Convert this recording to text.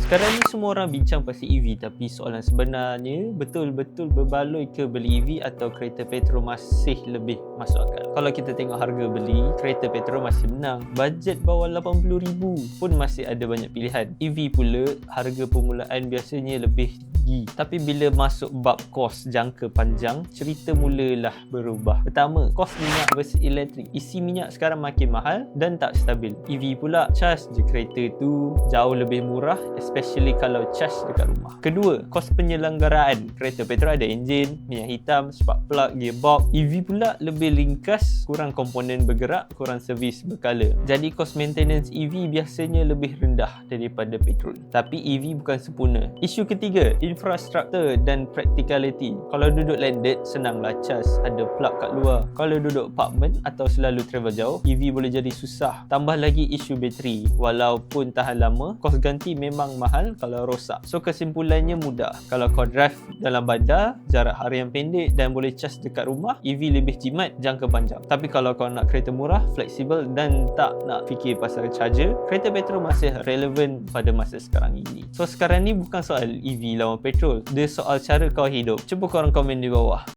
Sekarang ni semua orang bincang pasal EV, tapi soalan sebenarnya betul-betul berbaloi ke beli EV atau kereta petrol masih lebih masuk akal? Kalau kita tengok harga beli, kereta petrol masih menang. Bajet bawah 80,000 pun masih ada banyak pilihan. EV pula harga permulaan biasanya lebih tinggi. Tapi bila masuk bab kos jangka panjang, cerita mulalah berubah. Pertama, kos minyak versus elektrik. Isi minyak sekarang makin mahal dan tak stabil. EV pula, charge je kereta tu jauh lebih murah, especially kalau charge dekat rumah. Kedua, kos penyelenggaraan. Kereta petrol ada enjin, minyak hitam, spark plug, gearbox. EV pula lebih ringkas, kurang komponen bergerak, kurang servis berkala. Jadi kos maintenance EV biasanya lebih rendah daripada petrol. Tapi EV bukan sempurna. Isu ketiga, infrastruktur dan practicality. Kalau duduk landed, senanglah charge, ada plug kat luar. Kalau duduk apartment atau selalu travel jauh, EV boleh jadi susah. Tambah lagi isu bateri. Walaupun tahan lama, kos ganti memang mahal kalau rosak. So kesimpulannya mudah. Kalau kau drive dalam bandar, jarak harian pendek dan boleh charge dekat rumah, EV lebih jimat jangka panjang. Tapi kalau kau nak kereta murah, fleksibel dan tak nak fikir pasal charger, kereta petrol masih relevan pada masa sekarang ini. So sekarang ni bukan soal EV lawan petrol, dia soal cara kau hidup. Cuba korang komen di bawah.